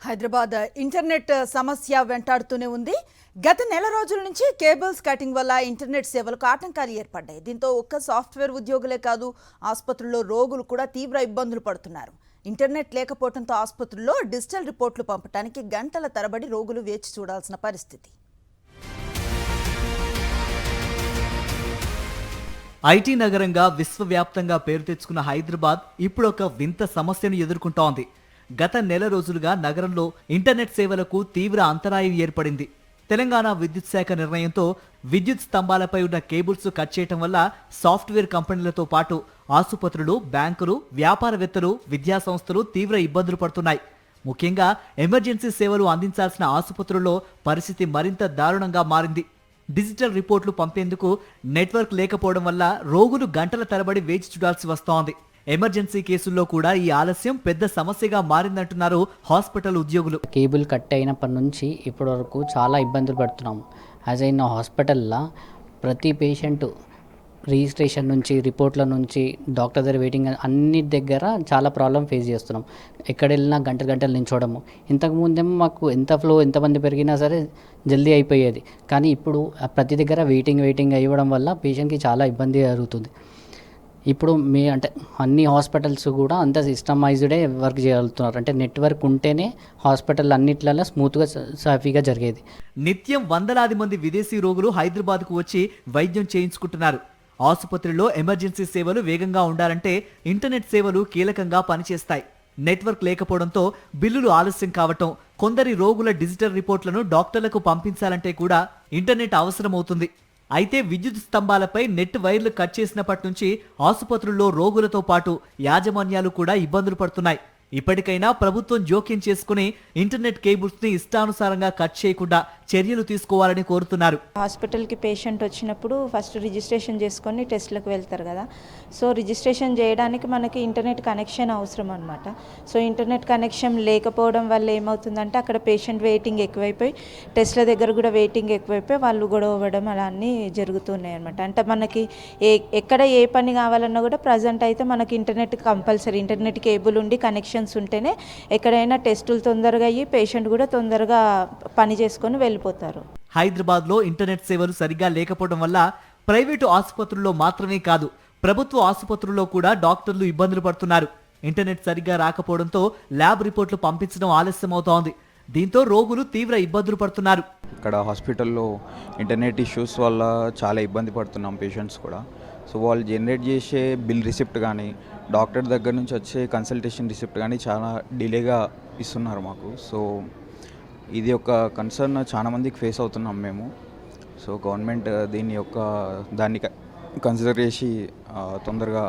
Hyderabad internet సమస్య వెంటాడుతూనే ఉంది. గత నెల రోజుల నుంచి కేబుల్స్ కటింగ్ వల్ల ఇంటర్నెట్ సేవలకు ఆటంకాలు ఏర్పడ్డాయి. దీంతో ఒక్క సాఫ్ట్వేర్ ఉద్యోగులే కాదు, ఆసుపత్రుల్లో రోగులు కూడా తీవ్ర ఇబ్బందులు పడుతున్నారు. ఇంటర్నెట్ లేకపోవడంతో ఆసుపత్రుల్లో డిజిటల్ రిపోర్టులు పంపడానికి గంటల తరబడి రోగులు వేచి చూడాల్సిన పరిస్థితి. ఐటీ నగరంగా విశ్వవ్యాప్తంగా పేరు తెచ్చుకున్న హైదరాబాద్ ఇప్పుడు ఒక వింత సమస్యను ఎదుర్కొంటోంది. గత నెల రోజులుగా నగరంలో ఇంటర్నెట్ సేవలకు తీవ్ర అంతరాయం ఏర్పడింది. తెలంగాణ విద్యుత్ శాఖ నిర్ణయంతో విద్యుత్ స్తంభాలపై ఉన్న కేబుల్స్ కట్ చేయడం వల్ల సాఫ్ట్వేర్ కంపెనీలతో పాటు ఆసుపత్రులు, బ్యాంకులు, వ్యాపారవేత్తలు, విద్యా సంస్థలు తీవ్ర ఇబ్బందులు పడుతున్నాయి. ముఖ్యంగా ఎమర్జెన్సీ సేవలు అందించాల్సిన ఆసుపత్రుల్లో పరిస్థితి మరింత దారుణంగా మారింది. డిజిటల్ రిపోర్టులు పంపేందుకు నెట్వర్క్ లేకపోవడం వల్ల రోగులు గంటల తరబడి వేచి చూడాల్సి వస్తోంది. ఎమర్జెన్సీ కేసుల్లో కూడా ఈ ఆలస్యం పెద్ద సమస్యగా మారిందంటున్నారు హాస్పిటల్ ఉద్యోగులు. కేబుల్ కట్ అయినప్పటి నుంచి ఇప్పటి వరకు చాలా ఇబ్బందులు పడుతున్నాము. యాజ్ అయిన హాస్పిటల్లో ప్రతి పేషెంట్ రిజిస్ట్రేషన్ నుంచి, రిపోర్ట్ల నుంచి, డాక్టర్ దగ్గర వెయిటింగ్, అన్ని దగ్గర చాలా ప్రాబ్లం ఫేస్ చేస్తున్నాం. ఎక్కడ వెళ్ళినా గంటలు నించోవడము. ఇంతకుముందేమో మాకు ఎంతమంది పెరిగినా సరే జల్దీ అయిపోయేది. కానీ ఇప్పుడు ప్రతి దగ్గర వెయిటింగ్ అయ్యడం వల్ల పేషెంట్కి చాలా ఇబ్బంది జరుగుతుంది. ఇప్పుడు అంటే అన్ని హాస్పిటల్స్ కూడా అంత సిస్టమైజ్డే వర్క్ చేయగలుగుతున్నారు. అంటే నెట్వర్క్ ఉంటేనే హాస్పిటల్ అన్నిట్లలో స్మూత్గా సాఫీగా జరిగేది. నిత్యం వందలాది మంది విదేశీ రోగులు హైదరాబాద్కు వచ్చి వైద్యం చేయించుకుంటున్నారు. ఆసుపత్రిలో ఎమర్జెన్సీ సేవలు వేగంగా ఉండాలంటే ఇంటర్నెట్ సేవలు కీలకంగా పనిచేస్తాయి. నెట్వర్క్ లేకపోవడంతో బిల్లులు ఆలస్యం కావటం, కొందరి రోగుల డిజిటల్ రిపోర్ట్లను డాక్టర్లకు పంపించాలంటే కూడా ఇంటర్నెట్ అవసరమవుతుంది. అయితే విద్యుత్ స్తంభాలపై నెట్ వైర్లు కట్ చేసినప్పటి నుంచి ఆసుపత్రుల్లో రోగులతో పాటు యాజమాన్యాలు కూడా ఇబ్బందులు పడుతున్నాయి. ఇప్పటికైనా ప్రభుత్వం జోక్యం చేసుకుని ఇంటర్నెట్ కేబుల్స్ ని ఇష్టానుసారంగా కట్ చేయకుండా చర్యలు తీసుకోవాలని కోరుతున్నారు. హాస్పిటల్కి పేషెంట్ వచ్చినప్పుడు ఫస్ట్ రిజిస్ట్రేషన్ చేసుకొని టెస్ట్లకు వెళ్తారు కదా. సో రిజిస్ట్రేషన్ చేయడానికి మనకి ఇంటర్నెట్ కనెక్షన్ అవసరం అనమాట. సో ఇంటర్నెట్ కనెక్షన్ లేకపోవడం వల్ల ఏమవుతుందంటే అక్కడ పేషెంట్ వెయిటింగ్ ఎక్కువైపోయి, టెస్ట్ల దగ్గర కూడా వెయిటింగ్ ఎక్కువైపోయి వాళ్ళు గొడవ అవ్వడం అలా అన్నీ జరుగుతున్నాయి అనమాట. అంటే మనకి ఎక్కడ ఏ పని కావాలన్నా కూడా ప్రజెంట్ అయితే మనకి ఇంటర్నెట్ కంపల్సరీ, ఇంటర్నెట్ కేబుల్ ఉండి కనెక్షన్ ఉంటేనే ఎక్కడైనా టెస్టులు తొందరగా అయ్యి పేషెంట్ కూడా తొందరగా పని చేసుకొని వెళ్ళిపోతారు. హైదరాబాద్ లో ఇంటర్నెట్ సేవలు సరిగ్గా లేకపోవడం వల్ల ప్రైవేటు ఆసుపత్రుల్లో మాత్రమే కాదు, ప్రభుత్వ ఆసుపత్రుల్లో కూడా డాక్టర్లు ఇబ్బందులు పడుతున్నారు. ఇంటర్నెట్ సరిగ్గా రాకపోవడంతో ల్యాబ్ రిపోర్టులు పంపించడం ఆలస్యం అవుతోంది. దీంతో రోగులు తీవ్ర ఇబ్బందులు పడుతున్నారు. ఇక్కడ హాస్పిటల్లో ఇంటర్నెట్ ఇష్యూస్ వల్ల చాలా ఇబ్బంది పడుతున్నాం పేషెంట్స్ కూడా. సో వాళ్ళు జనరేట్ చేసే బిల్ రిసిప్ట్ కానీ, డాక్టర్ దగ్గర నుంచి వచ్చే కన్సల్టేషన్ రిసిప్ట్ కానీ చాలా డిలేగా ఇస్తున్నారు మాకు. సో ఇది ఒక కన్సర్న్ చాలా మందికి ఫేస్ అవుతున్నాం మేము. సో గవర్నమెంట్ దాన్ని కన్సిడర్ చేసి తొందరగా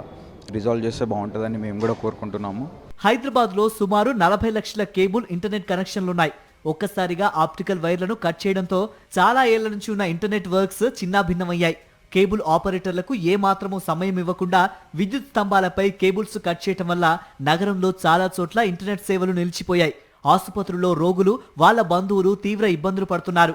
రిజాల్వ్ చేస్తే బాగుంటుందని మేము కూడా కోరుకుంటున్నాము. హైదరాబాద్లో సుమారు 40 లక్షల కేబుల్ ఇంటర్నెట్ కనెక్షన్లున్నాయి. ఒక్కసారిగా ఆప్టికల్ వైర్లను కట్ చేయడంతో చాలా ఏళ్ల నుంచి ఉన్న ఇంటర్నెట్ వర్క్స్ చిన్నాభిన్నమయ్యాయి. కేబుల్ ఆపరేటర్లకు ఏ మాత్రమూ సమయం ఇవ్వకుండా విద్యుత్ స్తంభాలపై కేబుల్స్ కట్ చేయడం వల్ల నగరంలో చాలా చోట్ల ఇంటర్నెట్ సేవలు నిలిచిపోయాయి. ఆసుపత్రుల్లో రోగులు, వాళ్ళ బంధువులు తీవ్ర ఇబ్బందులు పడుతున్నారు.